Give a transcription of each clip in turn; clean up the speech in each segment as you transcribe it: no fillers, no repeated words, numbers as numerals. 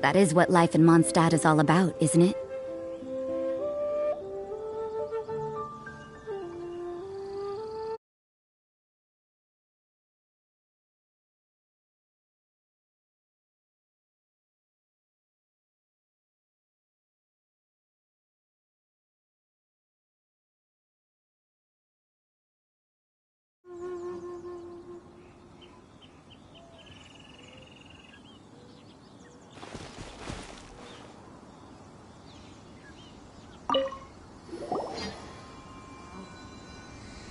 That is what life in Mondstadt is all about, isn't it?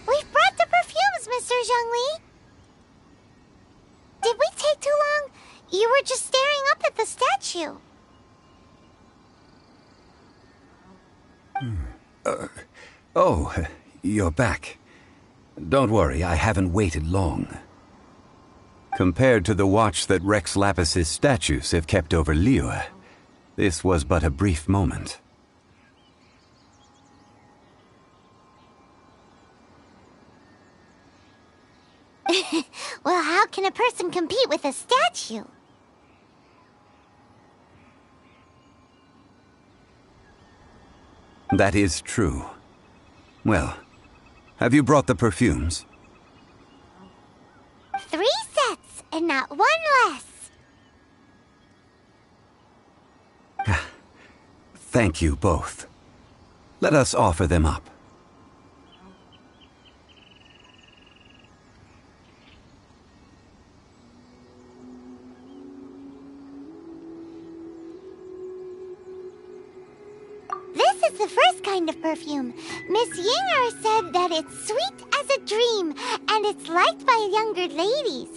We've brought the perfumes, Mr. Zhongli. Did we take too long? You were just staring up at the statue. Oh, you're back. Don't worry, I haven't waited long. Compared to the watch that Rex Lapis's statues have kept over Liyue, this was but a brief moment. Well, how can a person compete with a statue? That is true. Well, have you brought the perfumes? 3 sets, and not 1 less. Thank you both. Let us offer them up. This is the first kind of perfume. Miss Yinger said that it's sweet as a dream, and it's liked by younger ladies.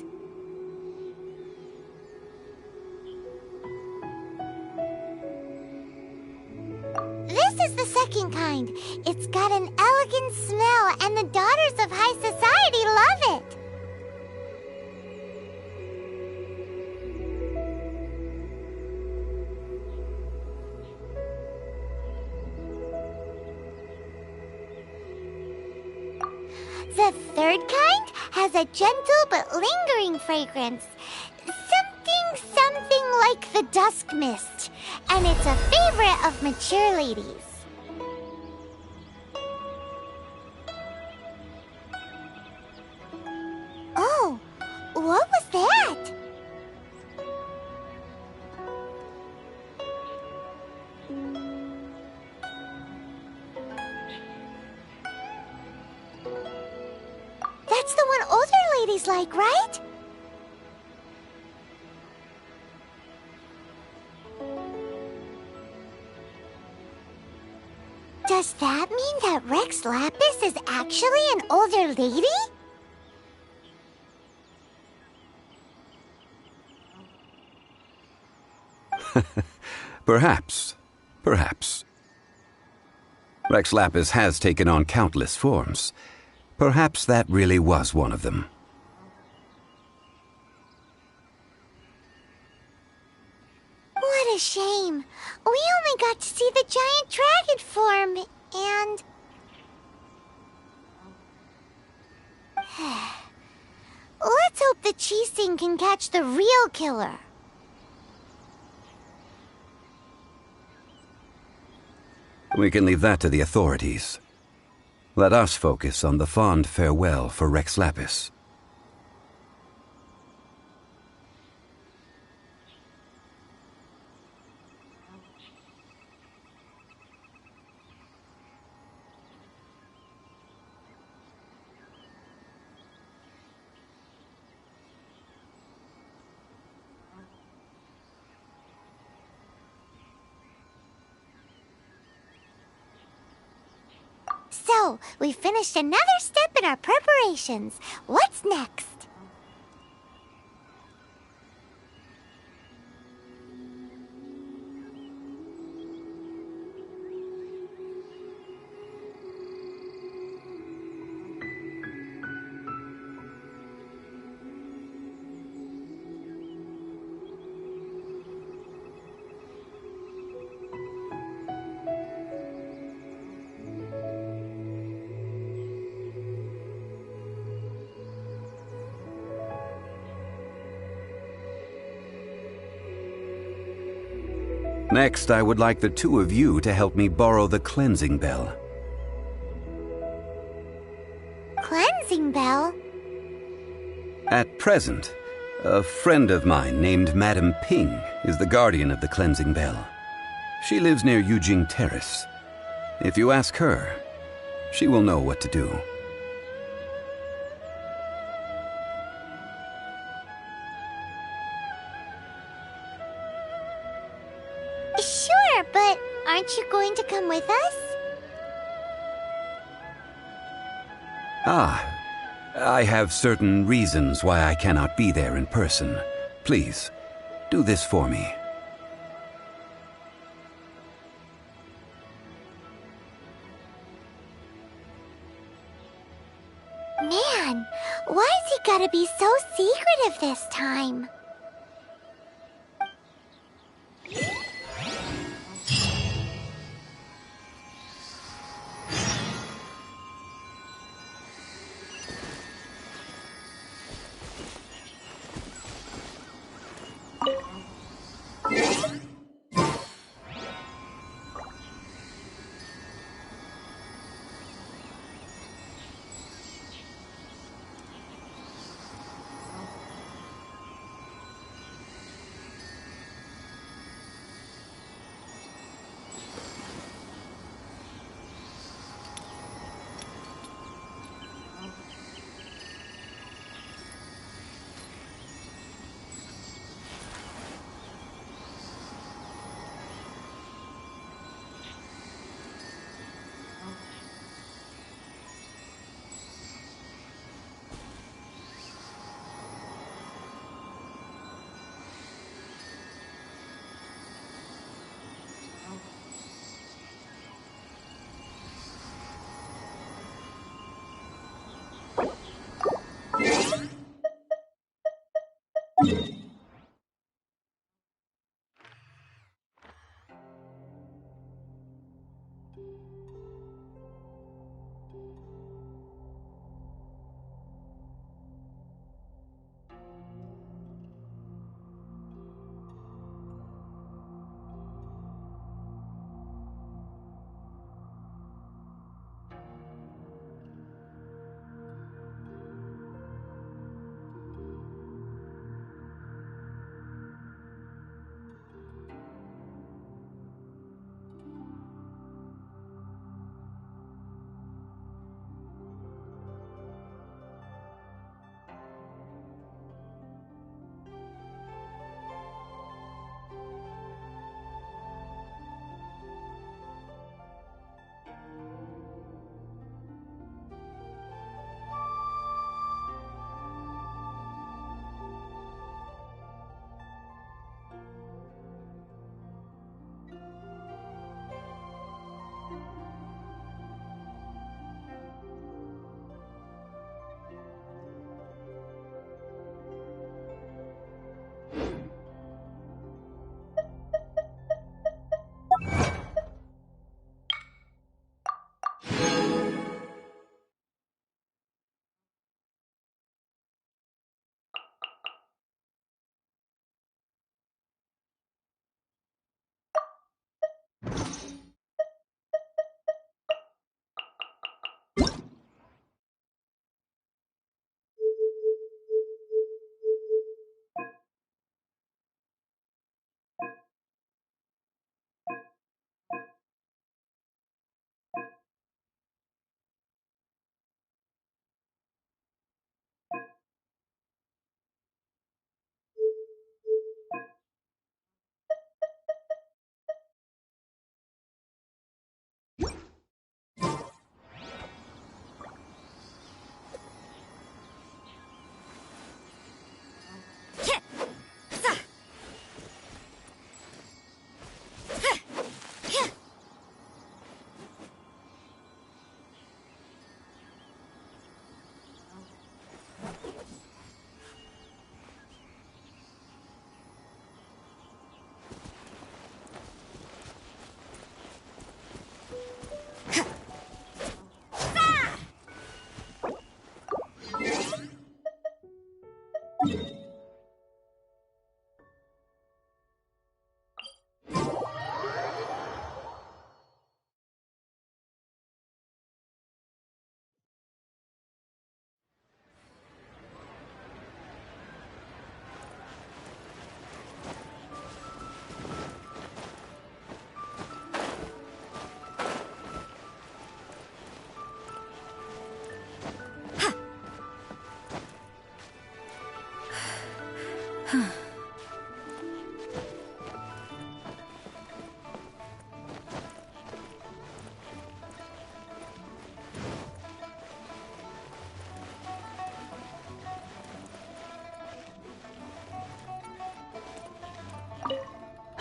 This is the second kind. It's got an elegant smell, and the daughters of high society love it. The third kind has a gentle but lingering fragrance. Something like the dusk mist. And it's a favorite of mature ladies. Oh, what was that? That's the one older ladies like, right? Does that mean that Rex Lapis is actually an older lady? Perhaps. Perhaps. Rex Lapis has taken on countless forms. Perhaps that really was one of them. What a shame. We only got to see the giant dragon form, and... Let's hope the Qixing can catch the real killer. We can leave that to the authorities. Let us focus on the fond farewell for Rex Lapis. So, we finished another step in our preparations. What's next? Next, I would like the two of you to help me borrow the cleansing bell. Cleansing bell? At present, a friend of mine named Madame Ping is the guardian of the cleansing bell. She lives near Yujing Terrace. If you ask her, she will know what to do. Sure, but aren't you going to come with us? Ah, I have certain reasons why I cannot be there in person. Please, do this for me. Man, why's he gotta be so secretive this time?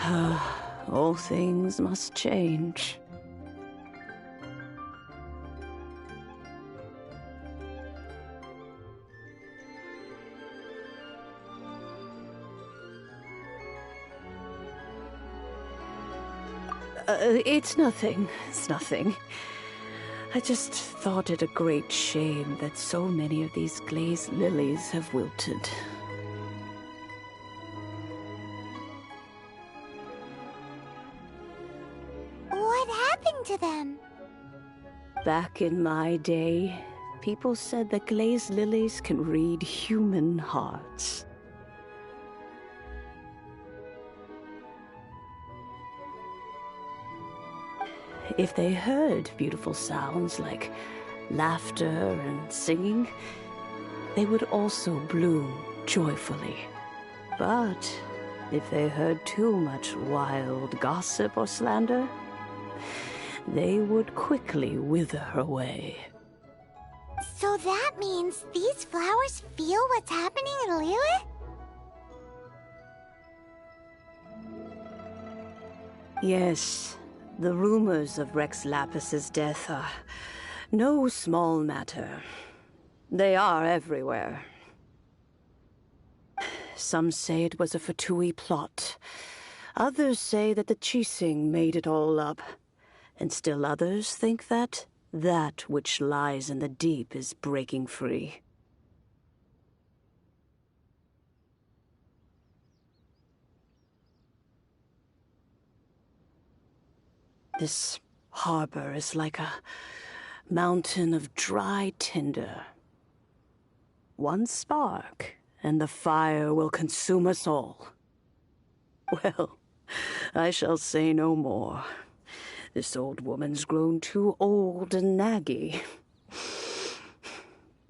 All things must change. It's nothing. It's nothing. I just thought it a great shame that so many of these glazed lilies have wilted. What happened to them? Back in my day, people said that glazed lilies can read human hearts. If they heard beautiful sounds like laughter and singing, they would also bloom joyfully. But if they heard too much wild gossip or slander, they would quickly wither away. So that means these flowers feel what's happening in Liyue? Yes, the rumors of Rex Lapis's death are no small matter. They are everywhere. Some say it was a Fatui plot. Others say that the Chising made it all up. And still others think that which lies in the deep is breaking free. This harbor is like a mountain of dry tinder. One spark, and the fire will consume us all. Well, I shall say no more. This old woman's grown too old and naggy.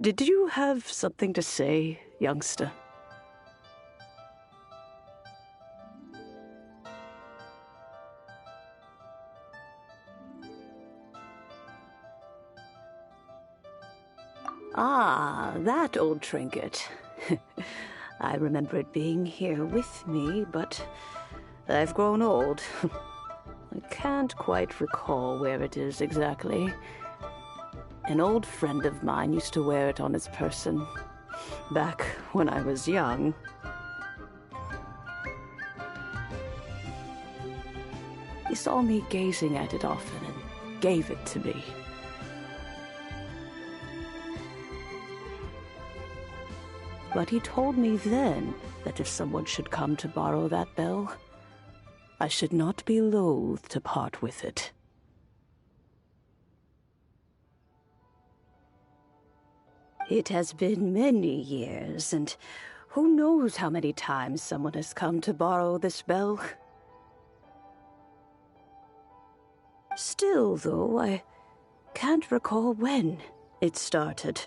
Did you have something to say, youngster? Ah, that old trinket. I remember it being here with me, but I've grown old. I can't quite recall where it is exactly. An old friend of mine used to wear it on his person, back when I was young. He saw me gazing at it often and gave it to me. But he told me then that if someone should come to borrow that bell, I should not be loath to part with it. It has been many years, and who knows how many times someone has come to borrow this bell. Still, though, I can't recall when it started.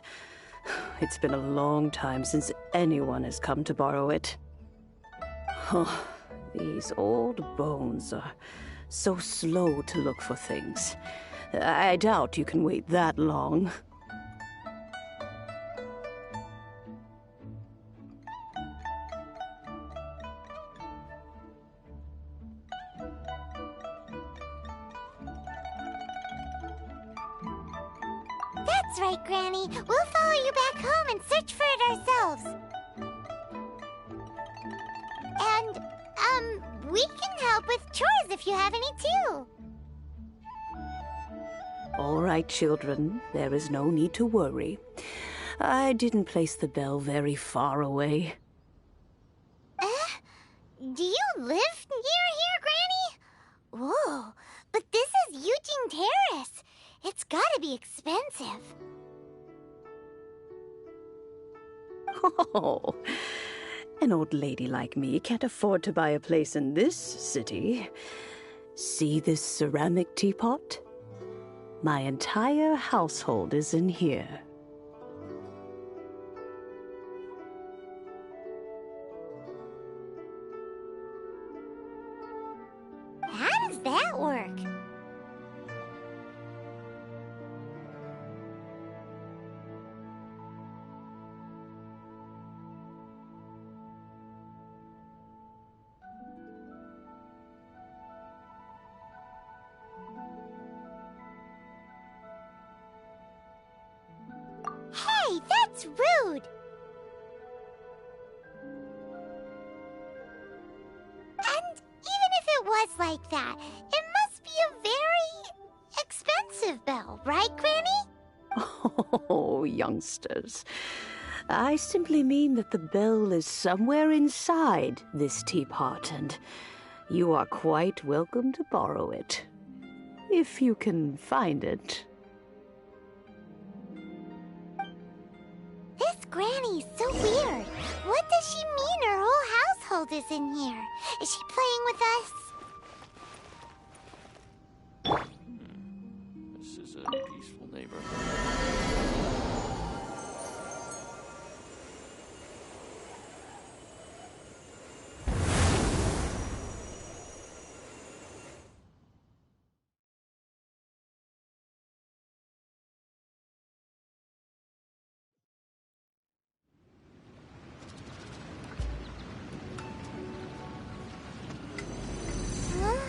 It's been a long time since anyone has come to borrow it. Oh, these old bones are so slow to look for things. I doubt you can wait that long. That's right, Granny. We'll follow you back home and search for it ourselves. And, we can help with chores if you have any too. All right, children. There is no need to worry. I didn't place the bell very far away. Do you live near here, Granny? Whoa, but this is Eugene Terrace. It's gotta be expensive. Oh, an old lady like me can't afford to buy a place in this city. See this ceramic teapot? My entire household is in here. How does that work? That's rude. And even if it was like that, it must be a very expensive bell, right, Granny? Oh, youngsters. I simply mean that the bell is somewhere inside this teapot, and you are quite welcome to borrow it. If you can find it. This Granny's so weird. What does she mean her whole household is in here? Is she playing with us? This is a peaceful neighborhood. Huh?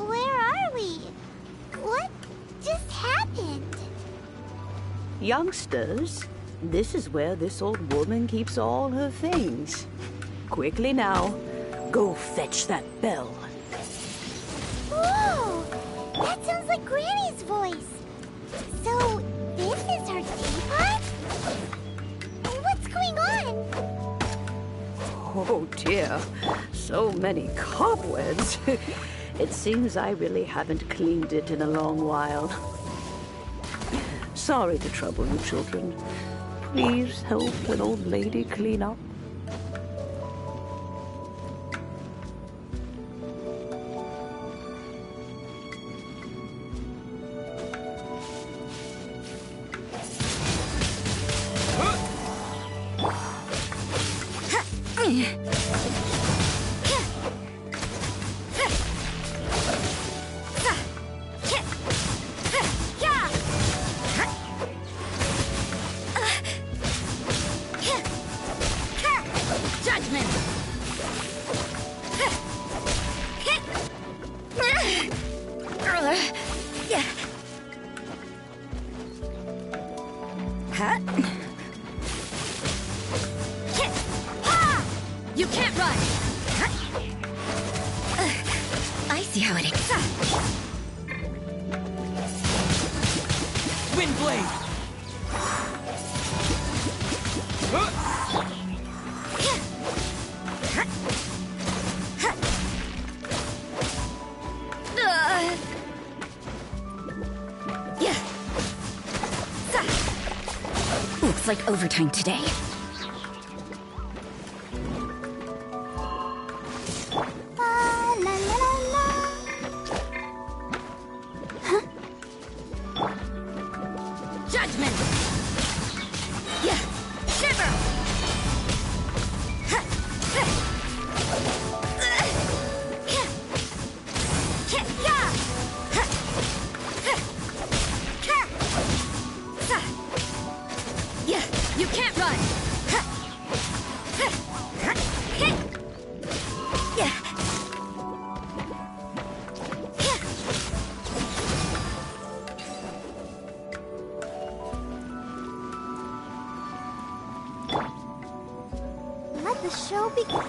Where are we? What just happened? Youngsters, this is where this old woman keeps all her things. Quickly now, go fetch that bell. Whoa! That sounds like Granny's voice. So, this is her teapot? What's going on? Oh dear, so many cobwebs. It seems I really haven't cleaned it in a long while. Sorry to trouble you, children. Please help an old lady clean up. You can't run! I see how it is. Wind blade! Looks like overtime today. La la la la. Judgment! Yeah! Shiver! Yeah! You can't run! Yeah! Let the show begin.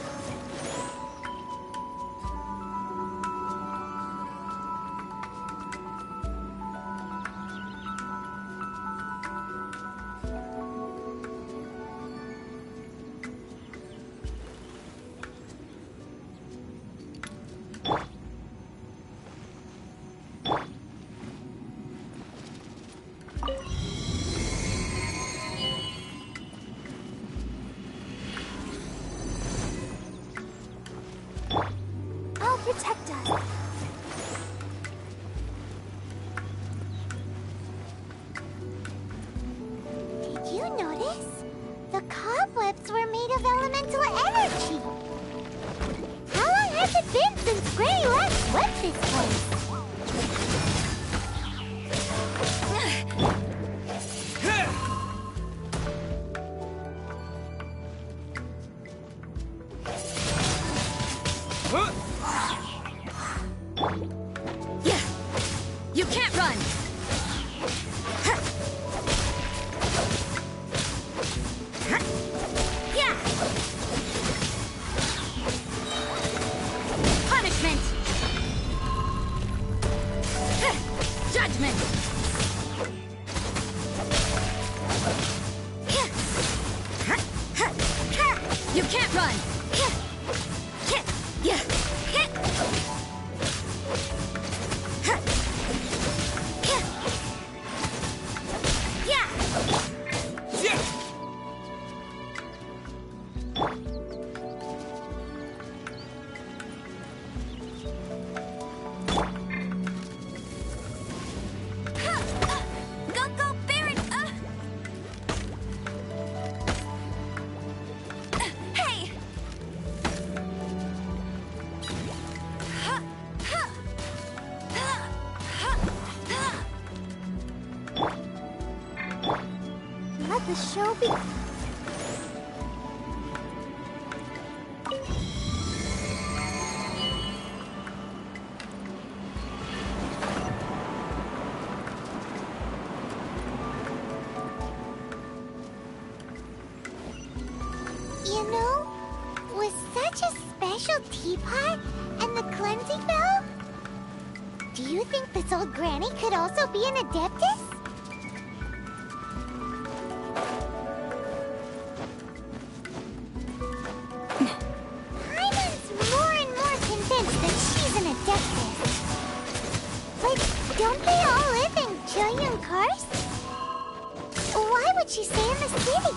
I'll protect us. Did you notice? The cobwebs were made of elemental energy. How long has it been since Granny last swept this place? Yeah! You can't run! Punishment! Judgment! You can't run! Let the show be. You know, with such a special teapot and the cleansing bell, do you think this old granny could also be an adeptus? Don't they all live in Julian Karst? Why would she stay in the city?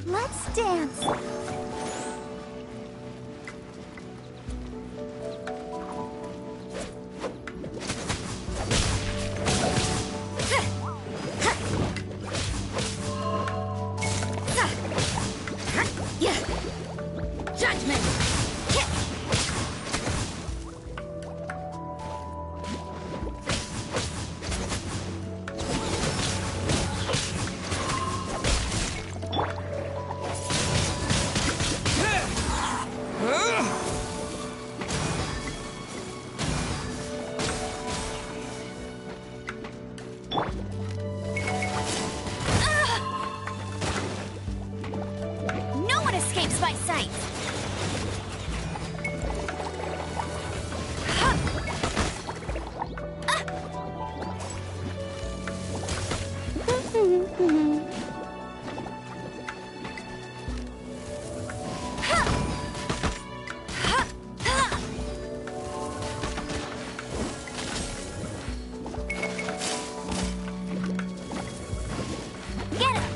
Let's dance. Judgment! No one escapes my sight! Get him!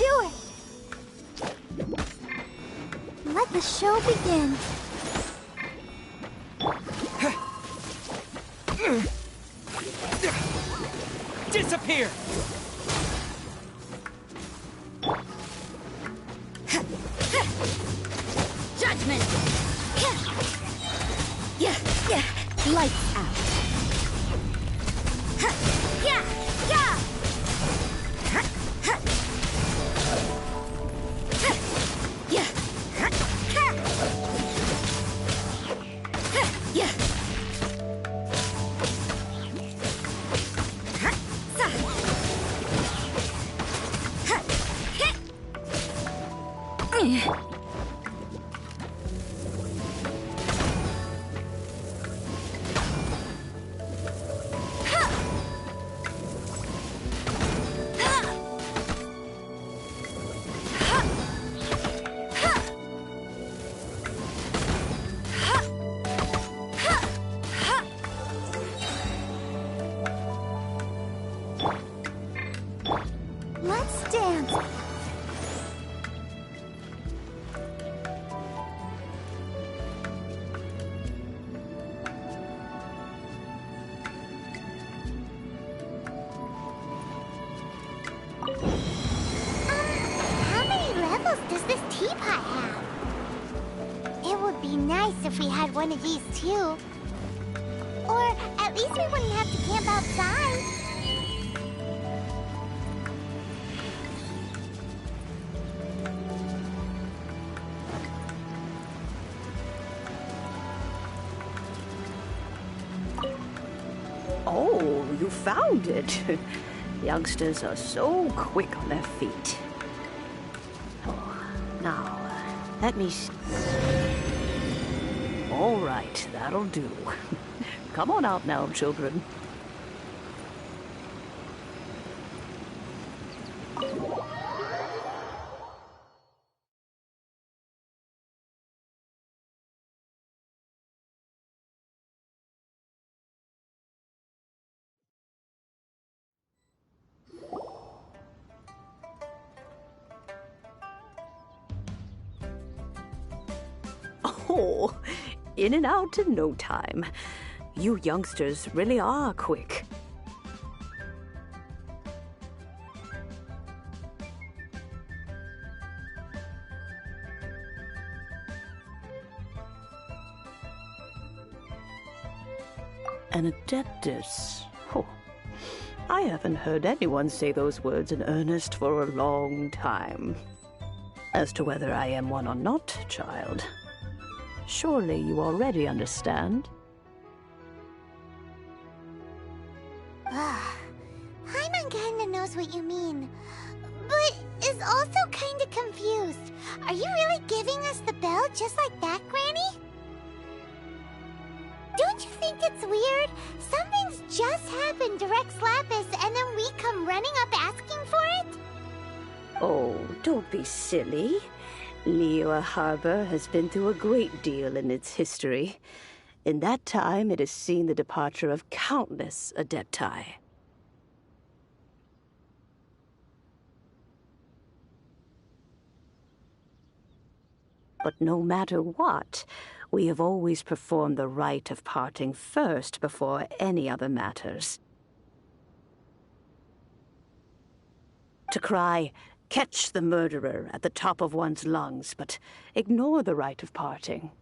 do it! Let the show begin. Disappear! Judgment! Yeah, yeah. Lights out. Yeah, yeah. Yeah. Yeah. Let's dance. How many levels does this teapot have? It would be nice if we had one of these too. Or at least we wouldn't have to camp outside. Oh, you found it. Youngsters are so quick on their feet. Oh, now, let me see. All right, that'll do. Come on out now, children. Oh, in and out in no time. You youngsters really are quick. An adeptus. Oh, I haven't heard anyone say those words in earnest for a long time. As to whether I am one or not, child, surely you already understand. Paimon kinda knows what you mean, but is also kinda confused. Are you really giving us the bell just like that, Granny? Don't you think it's weird? Something's just happened to Rex Lapis and then we come running up asking for it? Oh, don't be silly. Liyue Harbor has been through a great deal in its history. In that time, it has seen the departure of countless Adepti. But no matter what, we have always performed the rite of parting first before any other matters. To cry, "Catch the murderer," at the top of one's lungs, but ignore the rite of parting.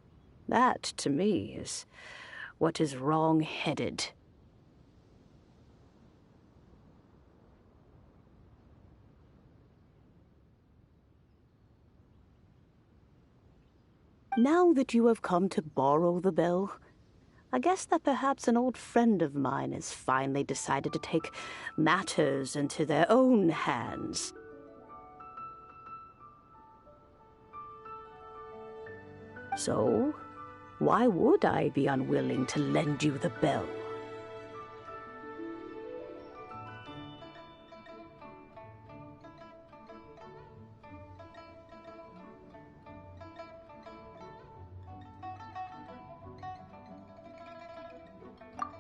That, to me, is what is wrong-headed. Now that you have come to borrow the bell, I guess that perhaps an old friend of mine has finally decided to take matters into their own hands. So, why would I be unwilling to lend you the bell?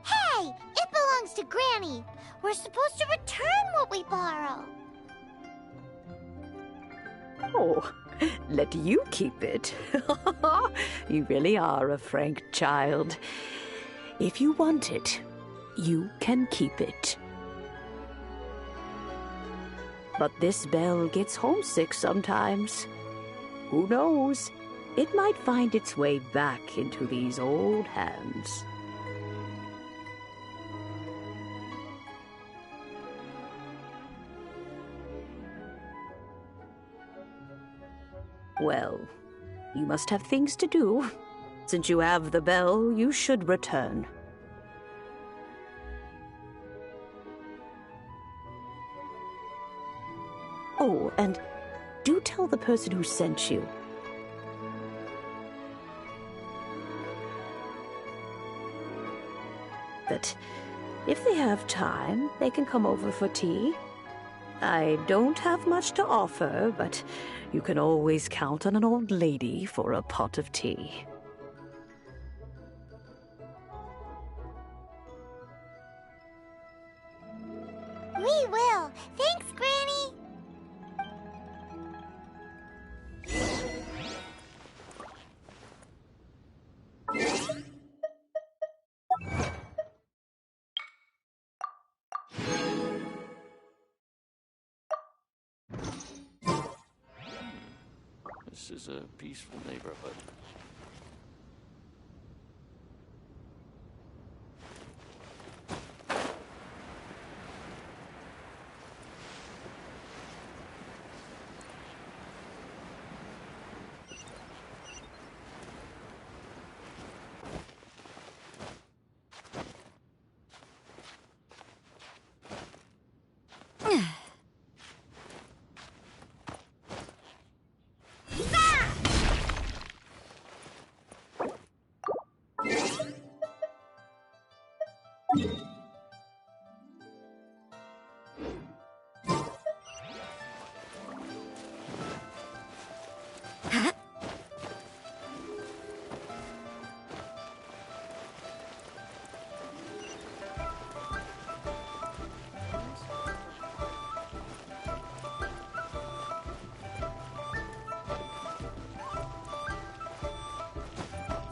Hey! It belongs to Granny! We're supposed to return what we borrow! Oh, let you keep it. You really are a frank child. If you want it, you can keep it. But this bell gets homesick sometimes. Who knows? It might find its way back into these old hands. Well, you must have things to do. Since you have the bell, you should return. Oh, and do tell the person who sent you. That if they have time, they can come over for tea. I don't have much to offer, but you can always count on an old lady for a pot of tea. We will. Thanks, Granny. This is a peaceful neighborhood.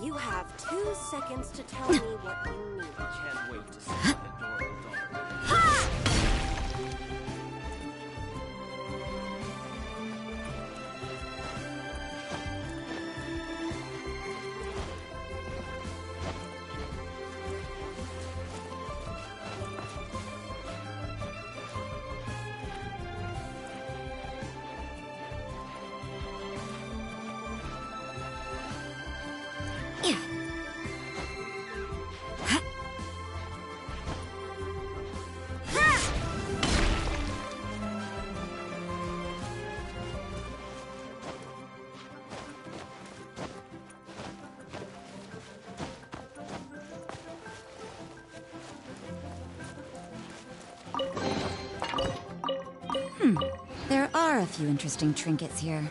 You have 2 seconds to tell me what you need. Can't wait to see that adorable dog. There are a few interesting trinkets here.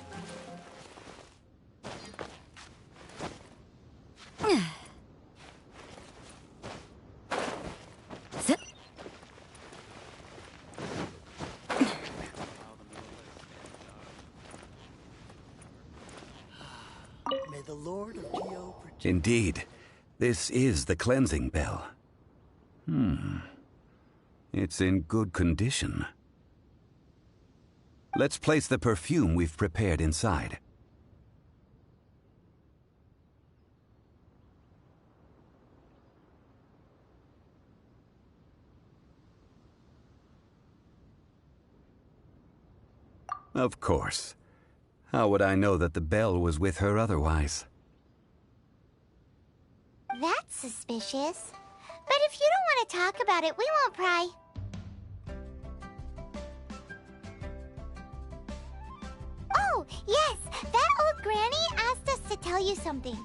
Zip. May the Lord of Geo protect. Indeed, this is the cleansing bell. It's in good condition. Let's place the perfume we've prepared inside. Of course. How would I know that the bell was with her otherwise? That's suspicious. But if you don't want to talk about it, we won't pry. Oh, yes! That old granny asked us to tell you something.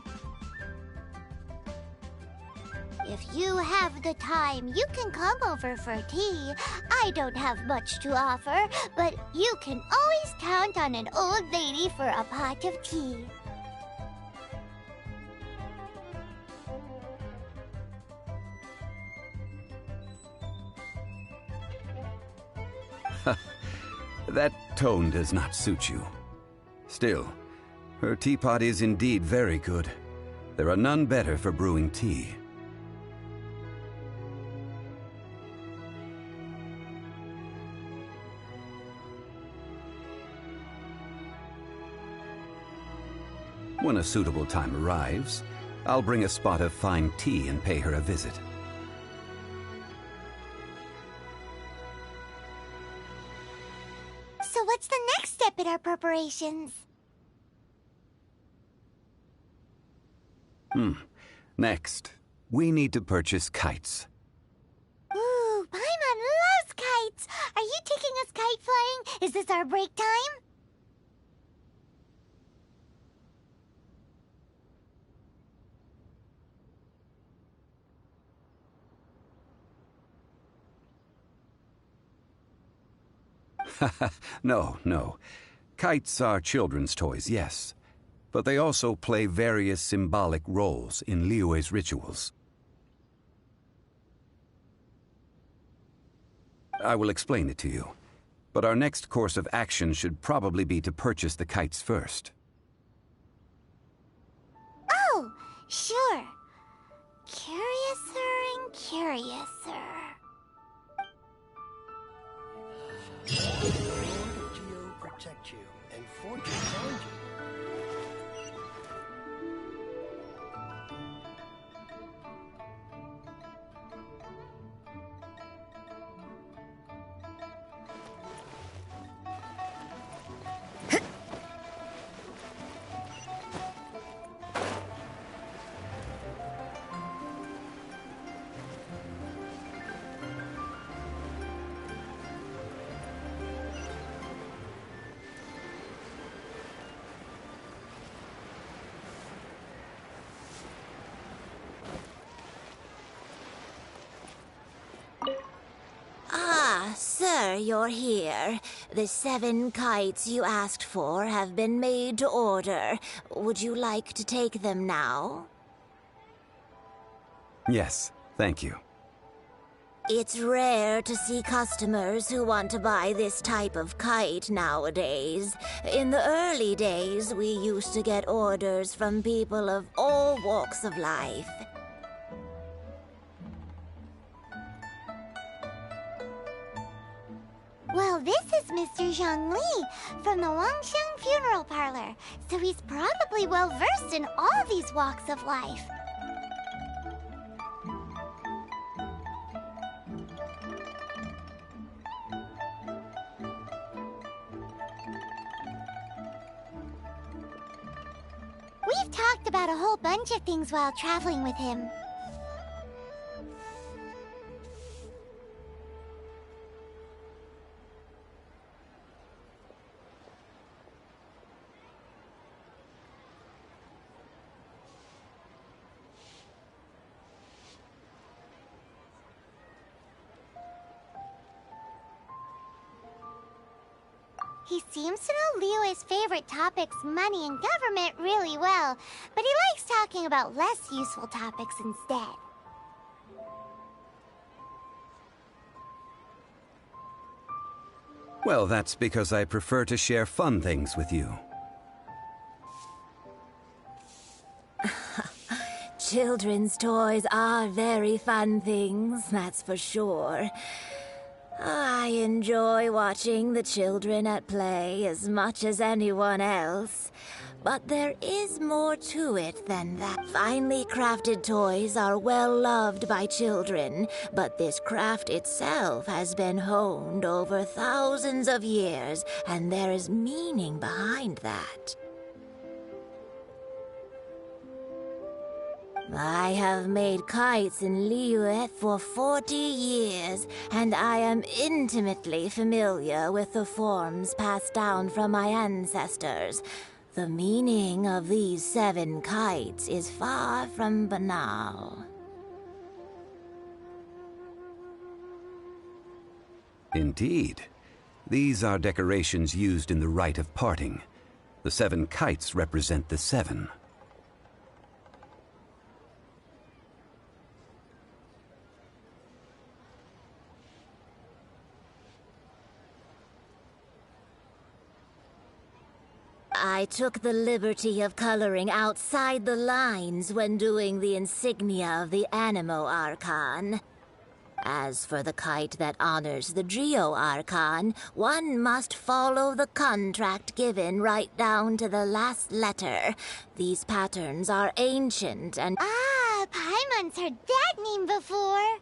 If you have the time, you can come over for tea. I don't have much to offer, but you can always count on an old lady for a pot of tea. That tone does not suit you. Still, her teapot is indeed very good. There are none better for brewing tea. When a suitable time arrives, I'll bring a spot of fine tea and pay her a visit. So what's the next step in our preparations? Next, we need to purchase kites. Ooh, Paimon loves kites! Are you taking us kite flying? Is this our break time? No, no. Kites are children's toys, yes. But they also play various symbolic roles in Liyue's rituals. I will explain it to you. But our next course of action should probably be to purchase the kites first. Oh, sure. Curiouser and curiouser. May the Lord of Geo protect you and fortune find you. Ah, sir, you're here. The 7 kites you asked for have been made to order. Would you like to take them now? Yes, thank you. It's rare to see customers who want to buy this type of kite nowadays. In the early days, we used to get orders from people of all walks of life. Well, this is Mr. Zhongli from the Wangsheng Funeral Parlor, so he's probably well-versed in all these walks of life. We've talked about a whole bunch of things while traveling with him. He seems to know Liyue's favorite topics, money and government, really well, but he likes talking about less useful topics instead. Well, that's because I prefer to share fun things with you. Children's toys are very fun things, that's for sure. I enjoy watching the children at play as much as anyone else. But there is more to it than that. Finely crafted toys are well loved by children, but this craft itself has been honed over thousands of years, and there is meaning behind that. I have made kites in Liyue for 40 years, and I am intimately familiar with the forms passed down from my ancestors. The meaning of these 7 kites is far from banal. Indeed. These are decorations used in the rite of parting. The 7 kites represent the 7. I took the liberty of coloring outside the lines when doing the insignia of the Animo Archon. As for the kite that honors the Geo Archon, one must follow the contract given right down to the last letter. These patterns are ancient and... Ah, Paimon's heard that name before.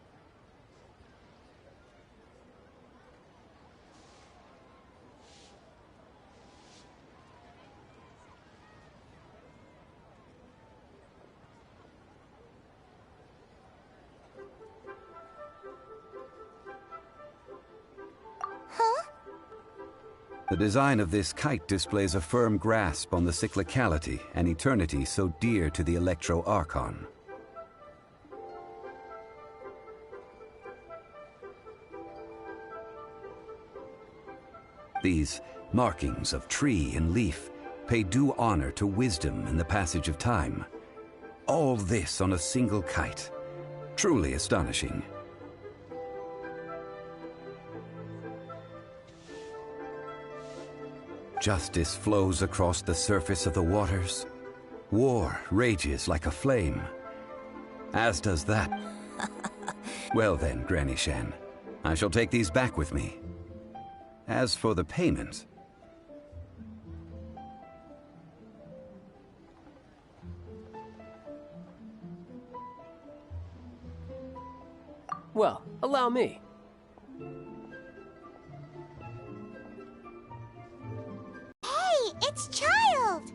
The design of this kite displays a firm grasp on the cyclicality and eternity so dear to the Electro Archon. These markings of tree and leaf pay due honor to wisdom and the passage of time. All this on a single kite. Truly astonishing. Justice flows across the surface of the waters. War rages like a flame. As does that. Well then, Granny Shan, I shall take these back with me. As for the payment... Well, allow me. It's Child!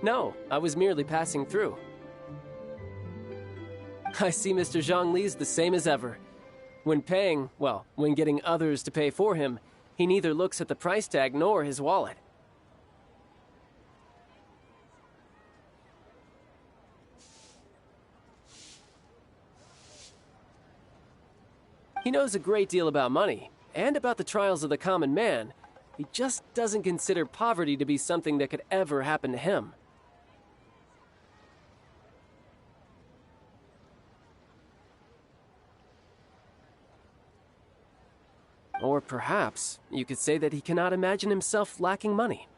No, I was merely passing through. I see Mr. Zhongli's the same as ever. When paying, well, when getting others to pay for him, he neither looks at the price tag nor his wallet. He knows a great deal about money, and about the trials of the common man. He just doesn't consider poverty to be something that could ever happen to him. Or perhaps you could say that he cannot imagine himself lacking money.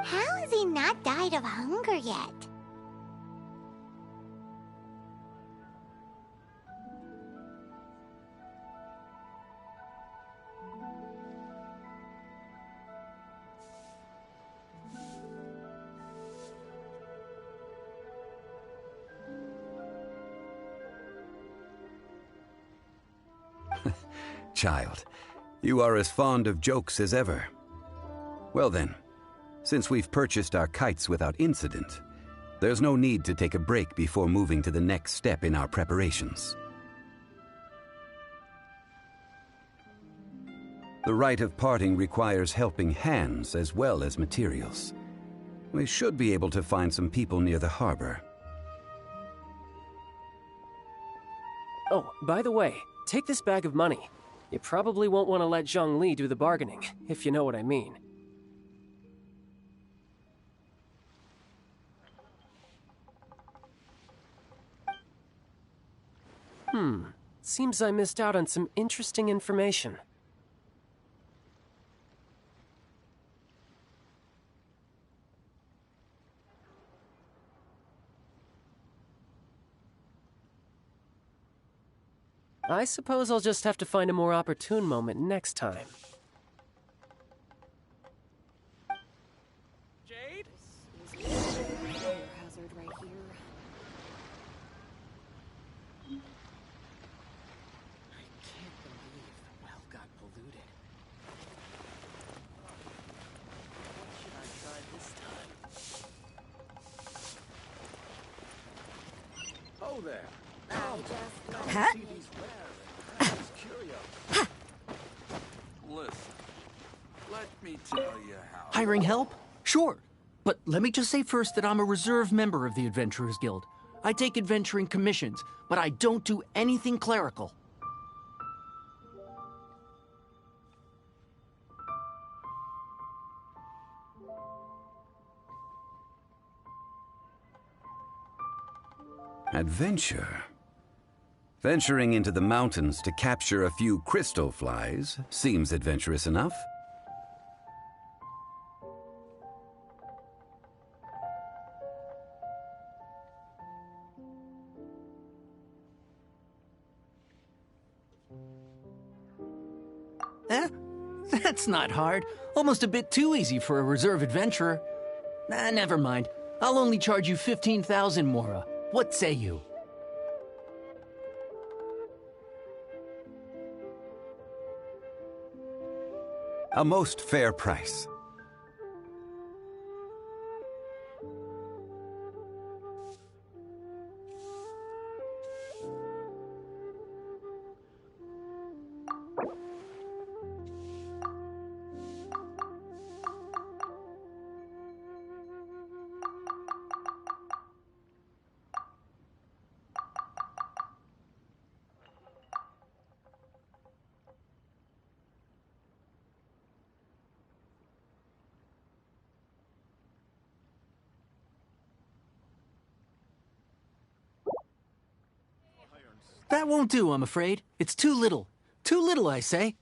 How has he not died of hunger yet? Child, you are as fond of jokes as ever. Well then, since we've purchased our kites without incident, there's no need to take a break before moving to the next step in our preparations. The rite of parting requires helping hands as well as materials. We should be able to find some people near the harbor. Oh, by the way, take this bag of money. You probably won't want to let Zhongli do the bargaining, if you know what I mean. Seems I missed out on some interesting information. I suppose I'll just have to find a more opportune moment next time. Jade? Fire hazard right here. Hello there. I just Come see these rare and precious curios. Listen, let me tell you how. Hiring help? Sure. But let me just say first that I'm a reserve member of the Adventurers Guild. I take adventuring commissions, but I don't do anything clerical. Adventure. Venturing into the mountains to capture a few crystal flies seems adventurous enough. That's not hard. Almost a bit too easy for a reserve adventurer. Never mind. I'll only charge you 15,000 Mora. What say you? A most fair price. That won't do, I'm afraid. It's too little. Too little, I say.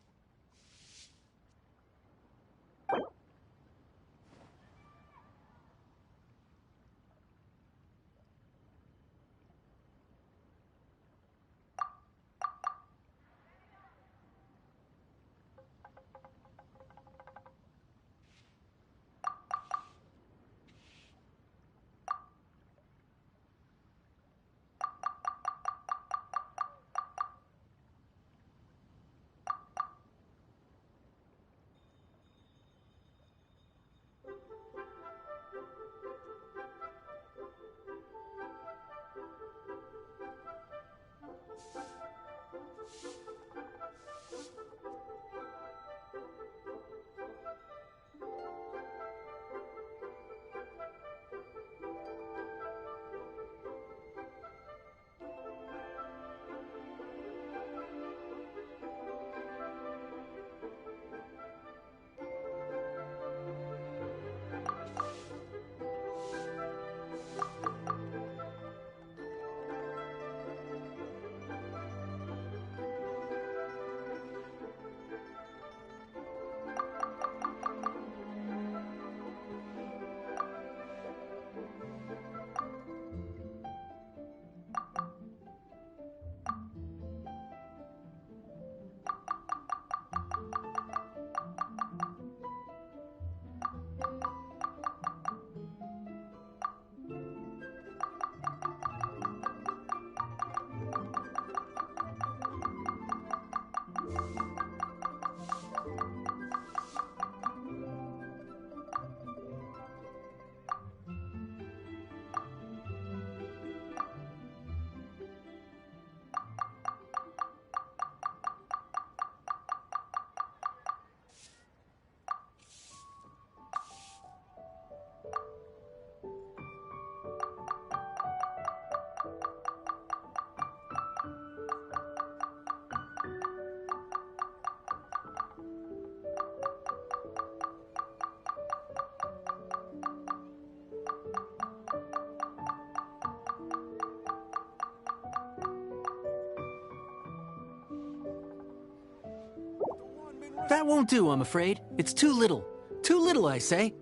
That won't do, I'm afraid. It's too little. Too little, I say.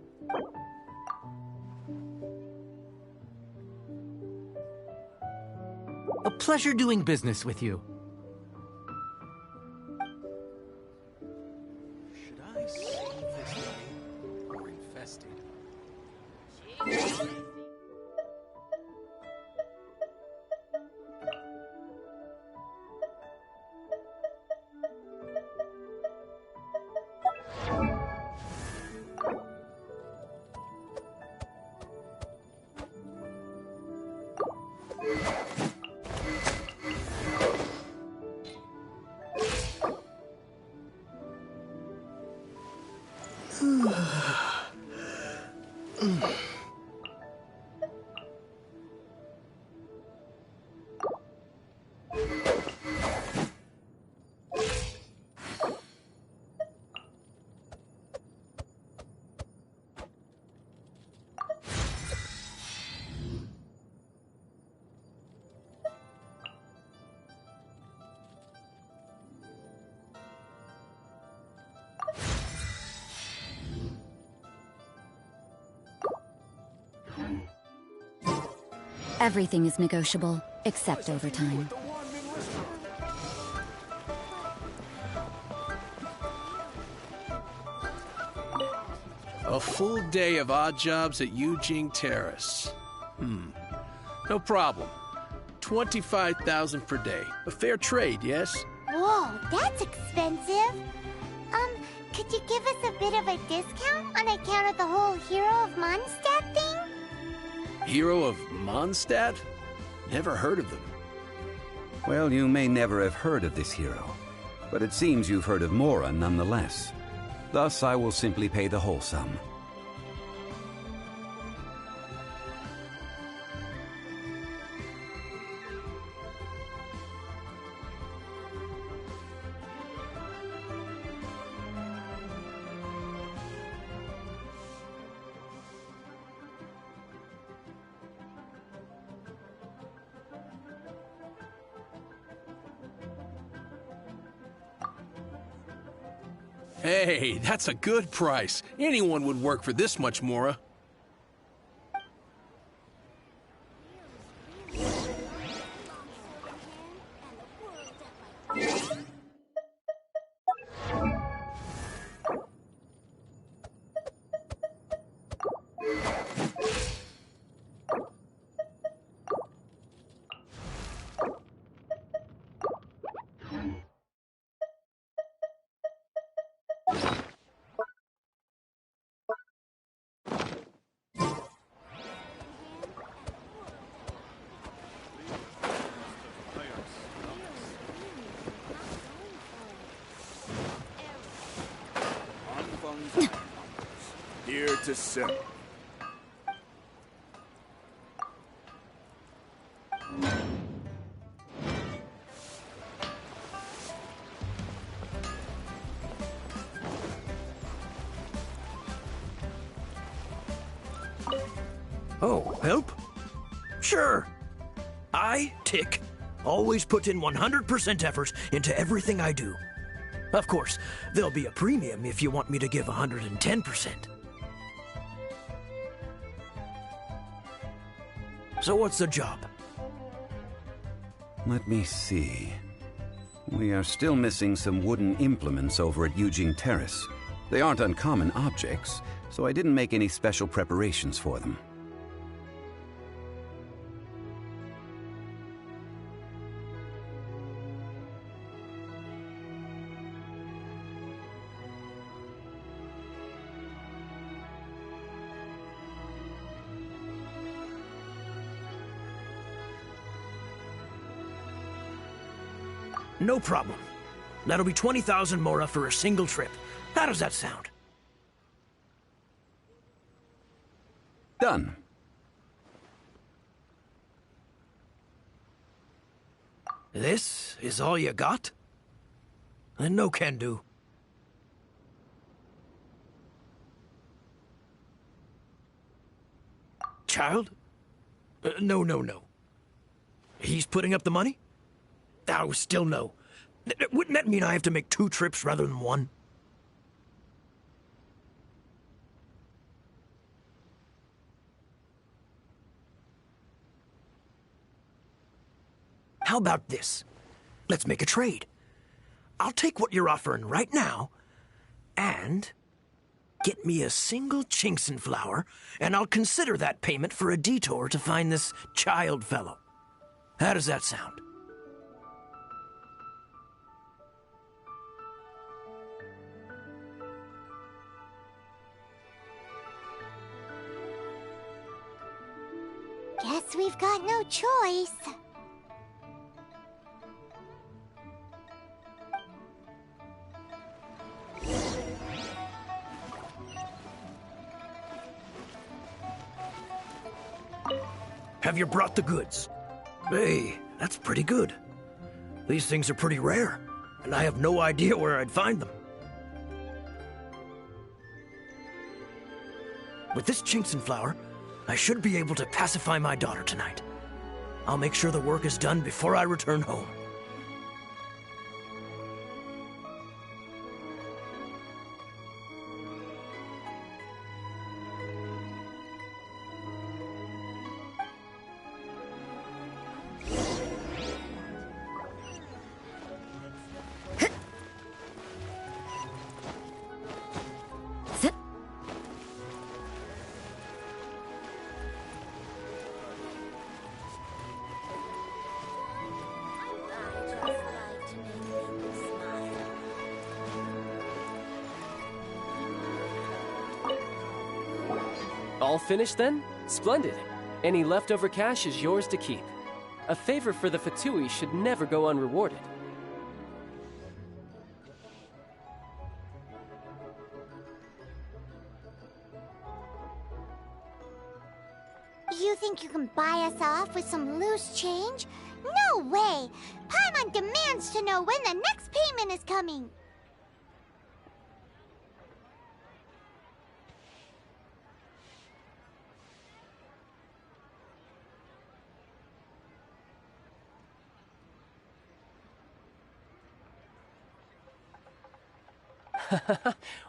A pleasure doing business with you. Should I save this money or invest it? Everything is negotiable, except overtime. A full day of odd jobs at Eugene Terrace. No problem. 25,000 per day. A fair trade, yes? Whoa, that's expensive. Could you give us a bit of a discount on account of the whole Hero of Mondstadt thing? Hero of Mondstadt? Never heard of them. Well, you may never have heard of this hero, but it seems you've heard of Mora nonetheless. Thus, I will simply pay the whole sum. Hey, that's a good price. Anyone would work for this much, Mora. Here to sell. Oh, help? Sure. I, Tick, always put in 100% effort into everything I do. Of course, there'll be a premium if you want me to give 110%. So what's the job? Let me see. We are still missing some wooden implements over at Eugene Terrace. They aren't uncommon objects, so I didn't make any special preparations for them. No problem. That'll be 20,000 Mora for a single trip. How does that sound? Done. This is all you got? Then no can do. Child? No. He's putting up the money? Oh, still no. Wouldn't that mean I have to make 2 trips rather than 1? How about this? Let's make a trade. I'll take what you're offering right now, and get me a single Chinxin flower, and I'll consider that payment for a detour to find this child fellow. How does that sound? Guess we've got no choice. Have you brought the goods? Hey, that's pretty good. These things are pretty rare, and I have no idea where I'd find them. With this Chinxin flower, I should be able to pacify my daughter tonight. I'll make sure the work is done before I return home. All finished then? Splendid. Any leftover cash is yours to keep. A favor for the Fatui should never go unrewarded. You think you can buy us off with some loose change? No way! Paimon demands to know when the next payment is coming!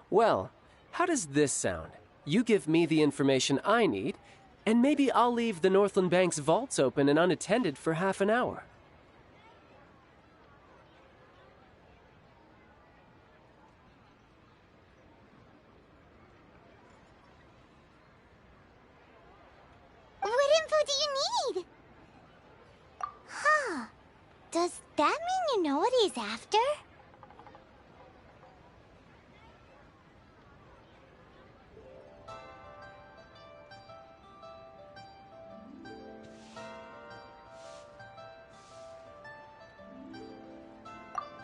Well, how does this sound? You give me the information I need, and maybe I'll leave the Northland Bank's vaults open and unattended for half an hour. What info do you need? Huh. Does that mean you know what he's after?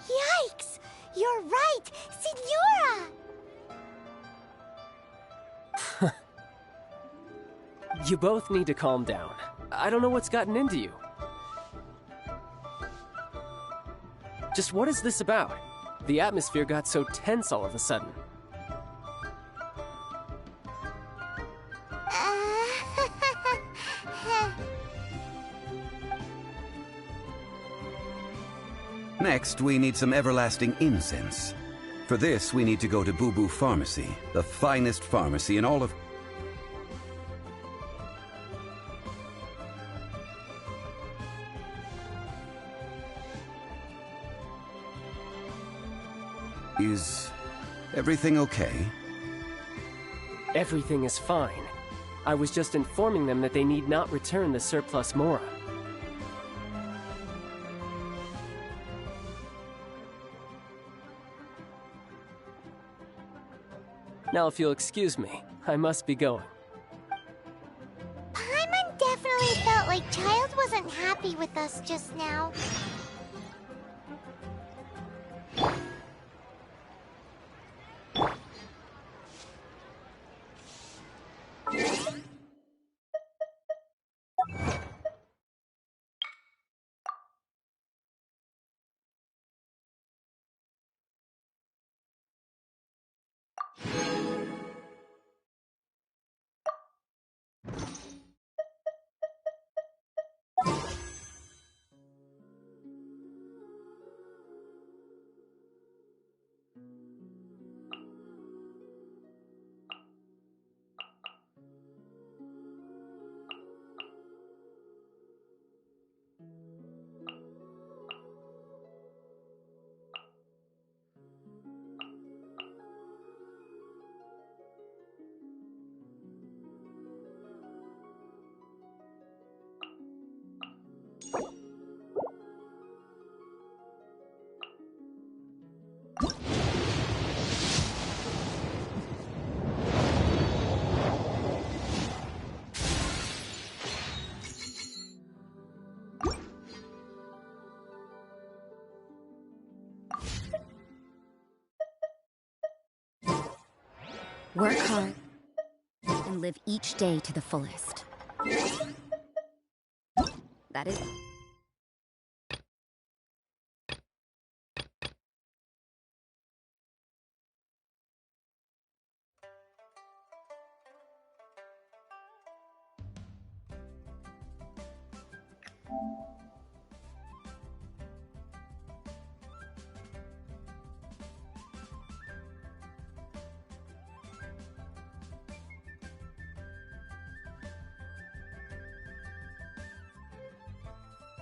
Yikes! You're right! Signora! You both need to calm down. I don't know what's gotten into you. Just what is this about? The atmosphere got so tense all of a sudden. Next, we need some everlasting incense. For this, we need to go to Boo Boo Pharmacy, the finest pharmacy in all of... Is everything okay? Everything is fine. I was just informing them that they need not return the surplus Mora. Now, if you'll excuse me, I must be going. Paimon definitely felt like Childe wasn't happy with us just now. Work hard and live each day to the fullest. That is...